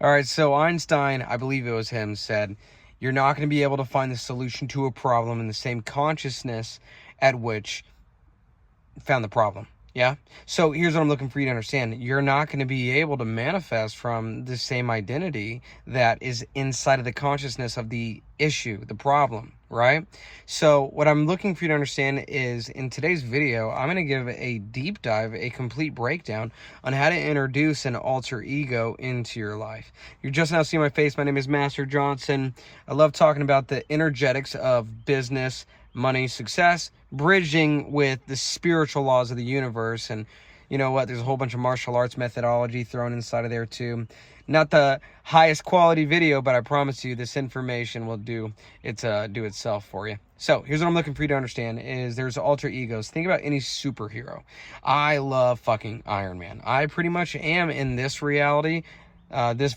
All right, so Einstein, I believe it was him, said, you're not going to be able to find the solution to a problem in the same consciousness at which found the problem. Yeah. So here's what I'm looking for you to understand. You're not going to be able to manifest from the same identity that is inside of the consciousness of the issue, the problem, right? So what I'm looking for you to understand is in today's video, I'm going to give a deep dive, a complete breakdown on how to introduce an alter ego into your life. You're just now seeing my face. My name is Master Johnson. I love talking about the energetics of business, money, success, bridging with the spiritual laws of the universe. And you know what? There's a whole bunch of martial arts methodology thrown inside of there too. Not the highest quality video, but I promise you this information will do itself for you. So here's what I'm looking for you to understand is there's alter egos. Think about any superhero. I love fucking Iron Man. I pretty much am in this reality, this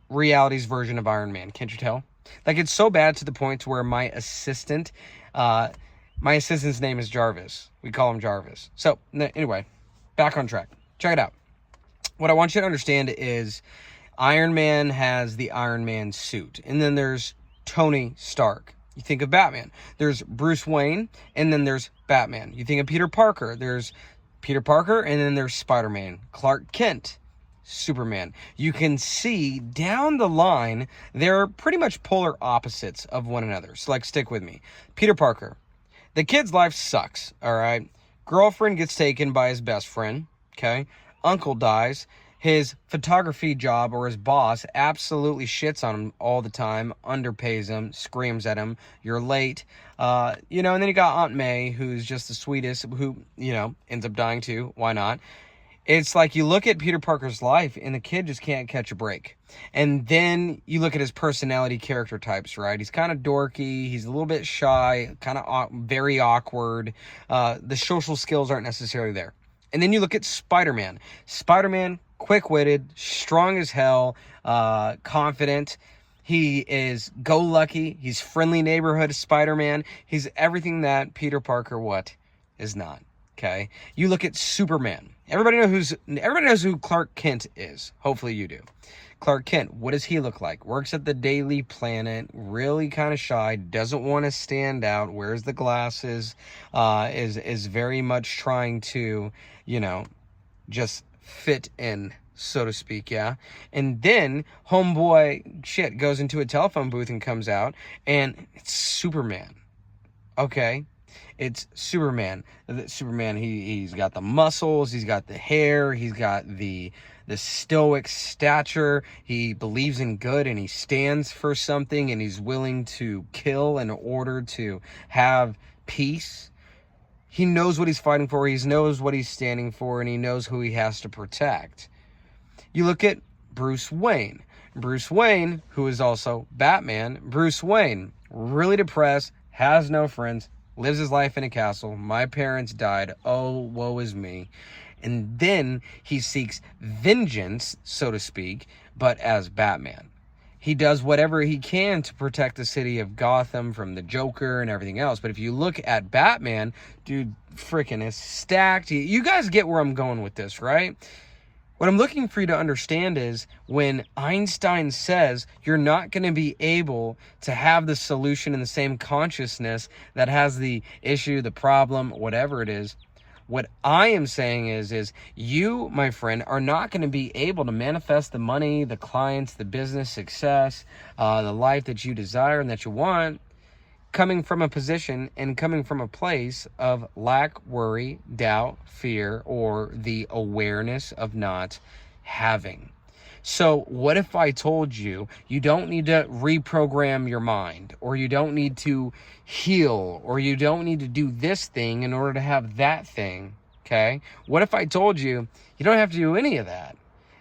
reality's version of Iron Man. Can't you tell? Like, it's so bad to the point to where my assistant's name is Jarvis. We call him Jarvis. So anyway, back on track. Check it out. What I want you to understand is Iron Man has the Iron Man suit. And then there's Tony Stark. You think of Batman. There's Bruce Wayne. And then there's Batman. You think of Peter Parker. There's Peter Parker. And then there's Spider-Man. Clark Kent. Superman. You can see down the line, they're pretty much polar opposites of one another. So like, stick with me. Peter Parker. The kid's life sucks, all right? Girlfriend gets taken by his best friend, okay? Uncle dies. His photography job or his boss absolutely shits on him all the time, underpays him, screams at him, you're late. And then you got Aunt May, who's just the sweetest, who, ends up dying too. Why not? It's like you look at Peter Parker's life and the kid just can't catch a break. And then you look at his personality character types, right? He's kind of dorky. He's a little bit shy, kind of very awkward. The social skills aren't necessarily there. And then you look at Spider-Man. Spider-Man, quick-witted, strong as hell, confident. He is go-lucky. He's friendly neighborhood Spider-Man. He's everything that Peter Parker is not. Okay, you look at Superman. Everybody knows who Clark Kent is. Hopefully you do. Clark Kent, what does he look like? Works at the Daily Planet, really kind of shy, doesn't want to stand out, wears the glasses, is very much trying to, just fit in, so to speak, yeah? And then homeboy goes into a telephone booth and comes out, and it's Superman. Okay? It's Superman. Superman, he's got the muscles, he's got the hair, he's got the stoic stature. He believes in good and he stands for something and he's willing to kill in order to have peace. He knows what he's fighting for, he knows what he's standing for, and he knows who he has to protect. You look at Bruce Wayne. Bruce Wayne, who is also Batman. Bruce Wayne, really depressed, has no friends, lives his life in a castle. My parents died. Oh, woe is me. And then he seeks vengeance, so to speak, but as Batman. He does whatever he can to protect the city of Gotham from the Joker and everything else. But if you look at Batman, dude, freaking is stacked. You guys get where I'm going with this, right? What I'm looking for you to understand is when Einstein says you're not going to be able to have the solution in the same consciousness that has the issue, the problem, whatever it is, what I am saying is you, my friend, are not going to be able to manifest the money, the clients, the business success, the life that you desire and that you want, coming from a position and coming from a place of lack, worry, doubt, fear, or the awareness of not having. So what if I told you you don't need to reprogram your mind, or you don't need to heal, or you don't need to do this thing in order to have that thing, okay? What if I told you you don't have to do any of that?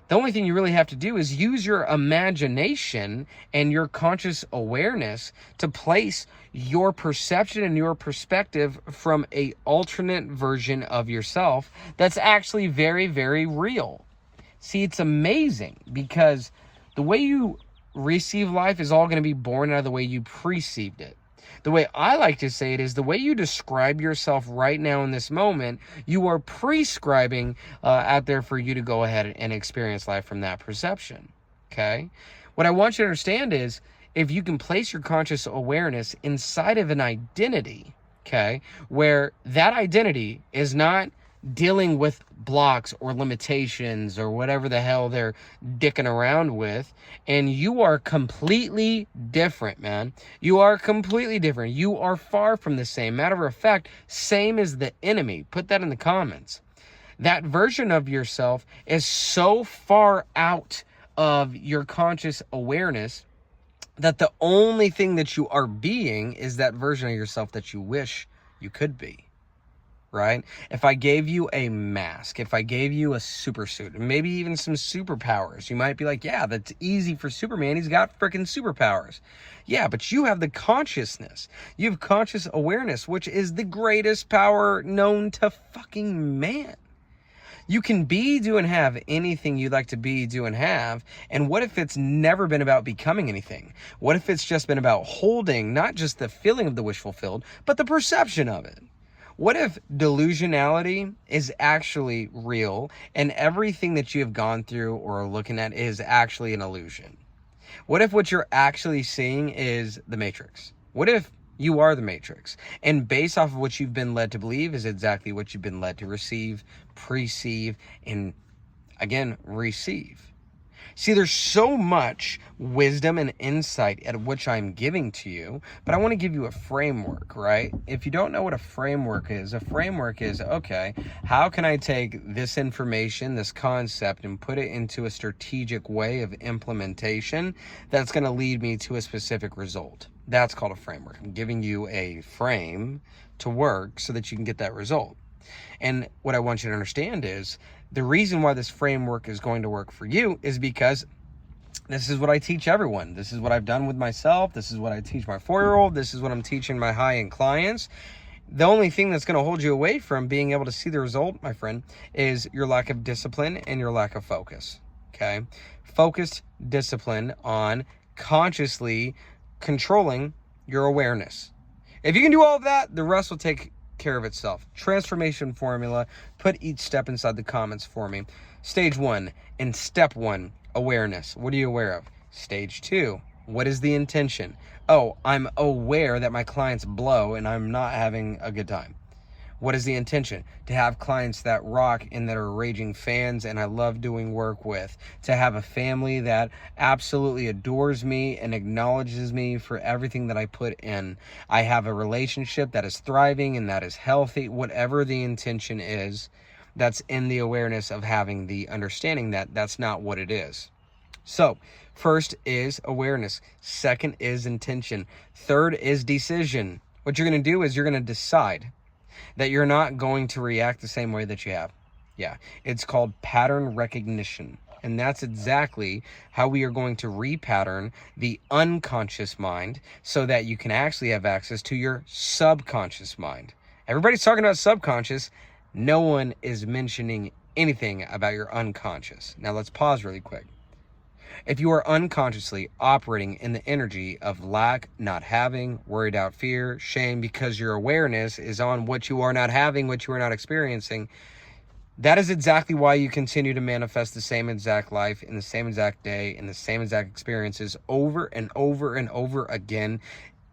The only thing you really have to do is use your imagination and your conscious awareness to place your perception and your perspective from an alternate version of yourself that's actually very, very real. See, it's amazing because the way you receive life is all going to be born out of the way you perceived it. The way I like to say it is the way you describe yourself right now in this moment, you are prescribing out there for you to go ahead and experience life from that perception. okay? What I want you to understand is if you can place your conscious awareness inside of an identity, okay, where that identity is not dealing with blocks or limitations or whatever the hell they're dicking around with, and you are completely different, man. You are completely different. You are far from the same. Matter of fact, same as the enemy. Put that in the comments. That version of yourself is so far out of your conscious awareness that the only thing that you are being is that version of yourself that you wish you could be, right? If I gave you a mask, if I gave you a super suit, and maybe even some superpowers, you might be like, yeah, that's easy for Superman. He's got freaking superpowers. Yeah, but you have the consciousness. You have conscious awareness, which is the greatest power known to fucking man. You can be, do, and have anything you'd like to be, do, and have. And what if it's never been about becoming anything? What if it's just been about holding not just the feeling of the wish fulfilled, but the perception of it? What if delusionality is actually real and everything that you have gone through or are looking at is actually an illusion? What if what you're actually seeing is the Matrix? What if you are the Matrix, and based off of what you've been led to believe is exactly what you've been led to receive, perceive, and again, receive? See, there's so much wisdom and insight at which I'm giving to you, but I want to give you a framework, right? If you don't know what a framework is, okay, how can I take this information, this concept, and put it into a strategic way of implementation that's going to lead me to a specific result? That's called a framework. I'm giving you a frame to work so that you can get that result. And what I want you to understand is the reason why this framework is going to work for you is because this is what I teach everyone. This is what I've done with myself. This is what I teach my 4-year-old. This is what I'm teaching my high-end clients. The only thing that's going to hold you away from being able to see the result, my friend, is your lack of discipline and your lack of focus, okay? Focused discipline on consciously controlling your awareness. If you can do all of that, the rest will take care of itself. Transformation formula. Put each step inside the comments for me. Stage 1 and step 1, awareness. What are you aware of? Stage 2, what is the intention? Oh, I'm aware that my clients blow and I'm not having a good time. What is the intention? To have clients that rock and that are raging fans and I love doing work with. To have a family that absolutely adores me and acknowledges me for everything that I put in. I have a relationship that is thriving and that is healthy. Whatever the intention is, that's in the awareness of having the understanding that that's not what it is. So, first is awareness. Second is intention. Third is decision. What you're going to do is you're going to decide that you're not going to react the same way that you have. Yeah, it's called pattern recognition. And that's exactly how we are going to repattern the unconscious mind so that you can actually have access to your subconscious mind. Everybody's talking about subconscious. No one is mentioning anything about your unconscious. Now let's pause really quick. If you are unconsciously operating in the energy of lack, not having, worried out, fear, shame, because your awareness is on what you are not having, what you are not experiencing, that is exactly why you continue to manifest the same exact life in the same exact day, in the same exact experiences over and over and over again.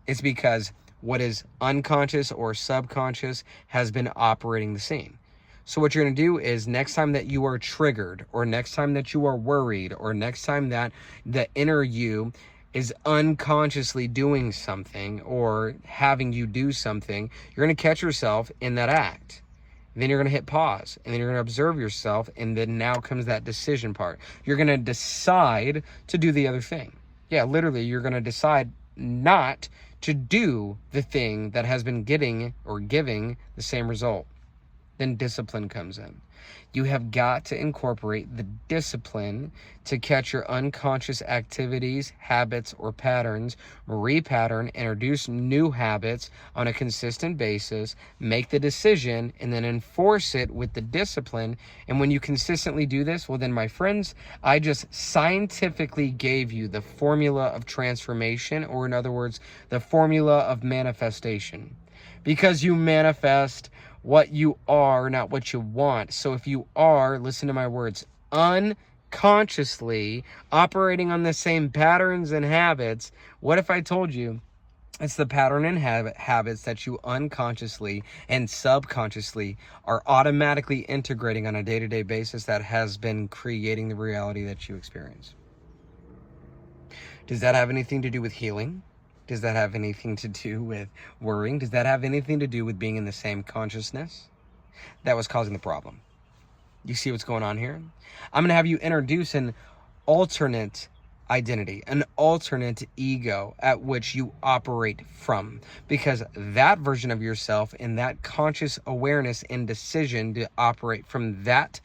It's because what is unconscious or subconscious has been operating the same. So what you're going to do is next time that you are triggered, or next time that you are worried, or next time that the inner you is unconsciously doing something or having you do something, you're going to catch yourself in that act. Then you're going to hit pause, and then you're going to observe yourself, and then now comes that decision part. You're going to decide to do the other thing. Yeah, literally, you're going to decide not to do the thing that has been getting or giving the same result. Then discipline comes in. You have got to incorporate the discipline to catch your unconscious activities, habits, or patterns, repattern, introduce new habits on a consistent basis, make the decision, and then enforce it with the discipline. And when you consistently do this, well then, my friends, I just scientifically gave you the formula of transformation, or in other words, the formula of manifestation. Because you manifest what you are, not what you want. So if you are, listen to my words, consciously operating on the same patterns and habits, what if I told you it's the pattern and habits that you unconsciously and subconsciously are automatically integrating on a day-to-day basis that has been creating the reality that you experience? Does that have anything to do with healing? Does that have anything to do with worrying? Does that have anything to do with being in the same consciousness that was causing the problem? You see what's going on here? I'm going to have you introduce an alternate identity, an alternate ego at which you operate from, because that version of yourself and that conscious awareness and decision to operate from that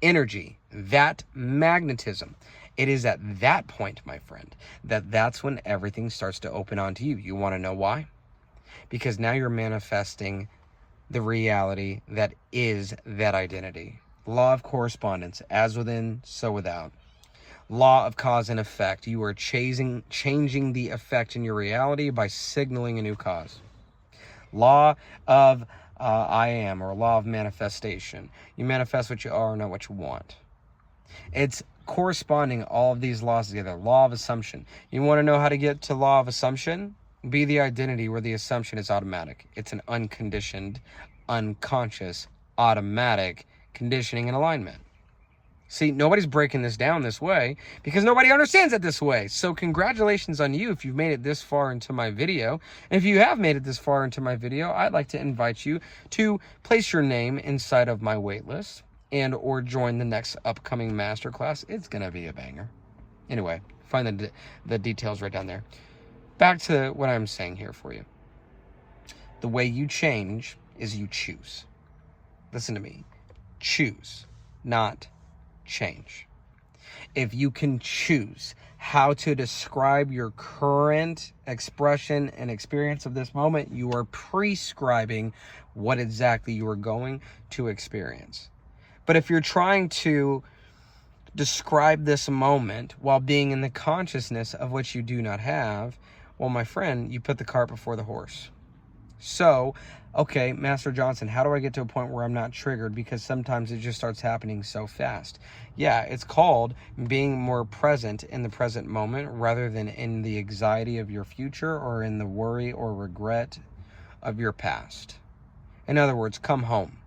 energy, that magnetism, it is at that point, my friend, that's when everything starts to open onto you. You want to know why? Because now you're manifesting the reality that is that identity. Law of correspondence, as within, so without. Law of cause and effect. You are changing the effect in your reality by signaling a new cause. Law of I am, or law of manifestation. You manifest what you are, not what you want. It's corresponding all of these laws together. Law of assumption. You want to know how to get to law of assumption? Be the identity where the assumption is automatic. It's an unconditioned, unconscious, automatic conditioning and alignment. See, nobody's breaking this down this way because nobody understands it this way. So congratulations on you if you've made it this far into my video. And if you have made it this far into my video, I'd like to invite you to place your name inside of my waitlist and or join the next upcoming masterclass. It's going to be a banger. Anyway, find the details right down there. Back to what I'm saying here for you. The way you change is you choose. Listen to me. Choose, not change. If you can choose how to describe your current expression and experience of this moment, you are prescribing what exactly you are going to experience. But if you're trying to describe this moment while being in the consciousness of which you do not have, well, my friend, you put the cart before the horse. So, okay, Master Johnson, how do I get to a point where I'm not triggered? Because sometimes it just starts happening so fast. Yeah, it's called being more present in the present moment rather than in the anxiety of your future or in the worry or regret of your past. In other words, come home,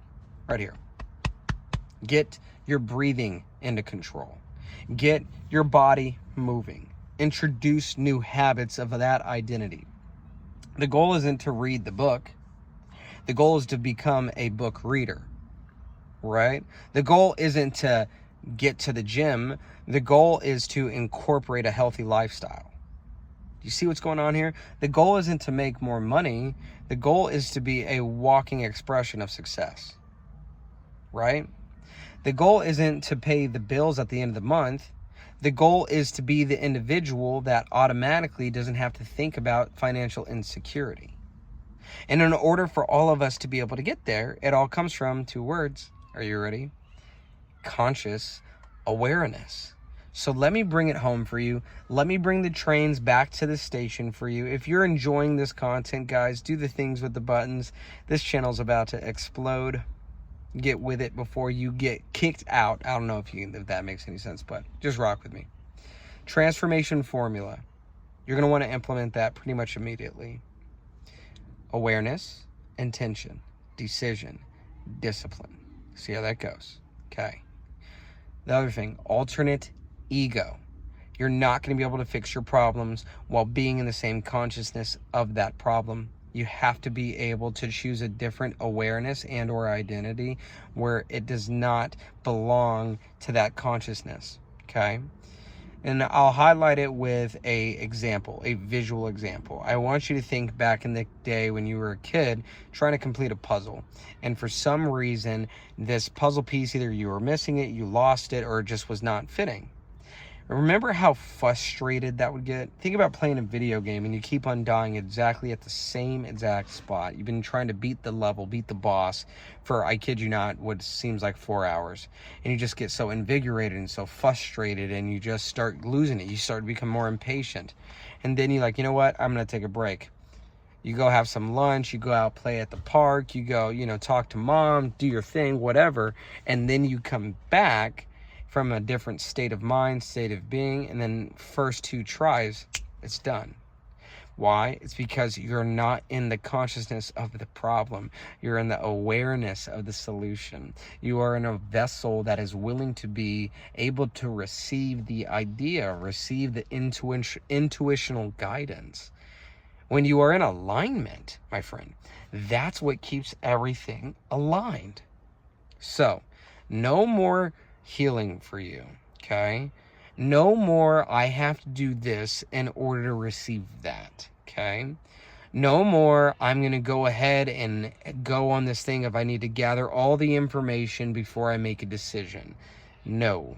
right here. Get your breathing into control. Get your body moving. Introduce new habits of that identity. The goal isn't to read the book. The goal is to become a book reader, right? The goal isn't to get to the gym. The goal is to incorporate a healthy lifestyle. Do you see what's going on here? The goal isn't to make more money. The goal is to be a walking expression of success, right? The goal isn't to pay the bills at the end of the month. The goal is to be the individual that automatically doesn't have to think about financial insecurity. And in order for all of us to be able to get there, it all comes from two words. Are you ready? Conscious awareness. So let me bring it home for you. Let me bring the trains back to the station for you. If you're enjoying this content, guys, do the things with the buttons. This channel's about to explode. Get with it before you get kicked out. I don't know if that makes any sense, but just rock with me. Transformation formula. You're going to want to implement that pretty much immediately. Awareness, intention, decision, discipline. See how that goes. Okay. The other thing, alternate ego. You're not going to be able to fix your problems while being in the same consciousness of that problem. You have to be able to choose a different awareness and or identity where it does not belong to that consciousness, okay? And I'll highlight it with a visual example. I want you to think back in the day when you were a kid trying to complete a puzzle. And for some reason, this puzzle piece, either you were missing it, you lost it, or it just was not fitting. Remember how frustrated that would get? Think about playing a video game and you keep on dying exactly at the same exact spot. You've been trying to beat the level, beat the boss for, I kid you not, what seems like 4 hours. And you just get so invigorated and so frustrated and you just start losing it. You start to become more impatient. And then you're like, you know what? I'm going to take a break. You go have some lunch, you go out play at the park, you go, talk to mom, do your thing, whatever. And then you come back from a different state of mind, state of being, and then first 2 tries, it's done. Why? It's because you're not in the consciousness of the problem. You're in the awareness of the solution. You are in a vessel that is willing to be able to receive the idea, receive the intuitional guidance. When you are in alignment, my friend, that's what keeps everything aligned. So, no more healing for you, okay? No more, I have to do this in order to receive that, okay? No more, I'm going to go ahead and go on this thing if I need to gather all the information before I make a decision. No.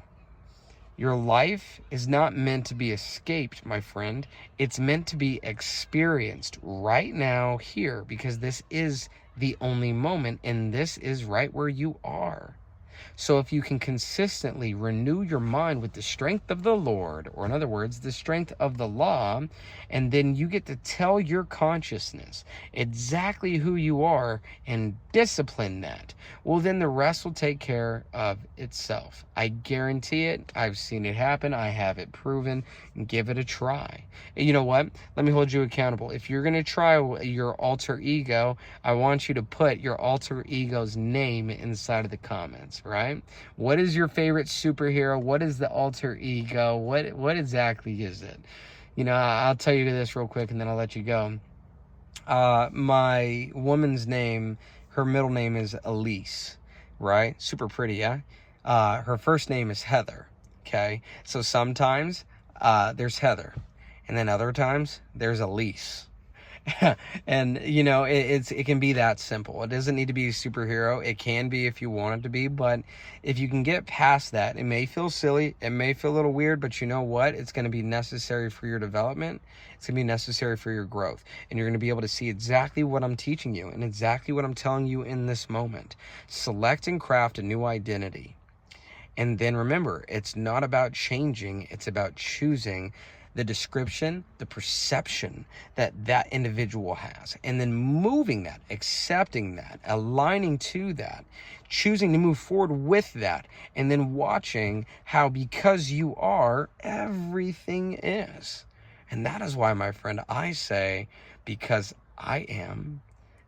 Your life is not meant to be escaped, my friend. It's meant to be experienced right now, here, because this is the only moment, and this is right where you are. So if you can consistently renew your mind with the strength of the Lord, or in other words, the strength of the law, and then you get to tell your consciousness exactly who you are and discipline that, well, then the rest will take care of itself. I guarantee it. I've seen it happen. I have it proven. Give it a try. And you know what? Let me hold you accountable. If you're going to try your alter ego, I want you to put your alter ego's name inside of the comments, right? What is your favorite superhero? What is the alter ego? What exactly is it? You know, I'll tell you this real quick and then I'll let you go. My woman's name, her middle name is Elise, right? Super pretty, yeah? Her first name is Heather, okay? So sometimes there's Heather, and then other times there's Elise. And you know, it can be that simple. It doesn't need to be a superhero. It can be if you want it to be, but if you can get past that, it may feel silly, it may feel a little weird, but you know what? It's going to be necessary for your development. It's going to be necessary for your growth, and you're going to be able to see exactly what I'm teaching you and exactly what I'm telling you in this moment. Select and craft a new identity. And then remember, it's not about changing, it's about choosing the description, the perception that that individual has, and then moving that, accepting that, aligning to that, choosing to move forward with that, and then watching how, because you are, everything is. And that is why, my friend, I say, because I am,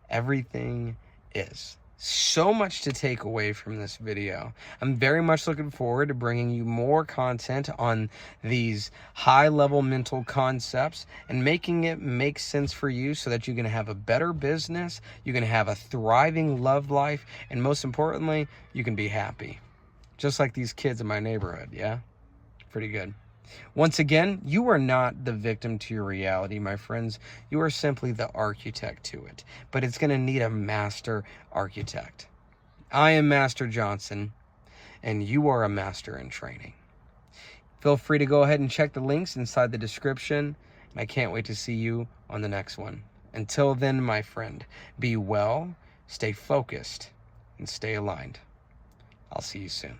everything is. So much to take away from this video. I'm very much looking forward to bringing you more content on these high-level mental concepts and making it make sense for you so that you're going to have a better business, you're going to have a thriving love life, and most importantly, you can be happy. Just like these kids in my neighborhood, yeah? Pretty good. Once again, you are not the victim to your reality, my friends. You are simply the architect to it. But it's going to need a master architect. I am Master Johnson, and you are a master in training. Feel free to go ahead and check the links inside the description. And I can't wait to see you on the next one. Until then, my friend, be well, stay focused, and stay aligned. I'll see you soon.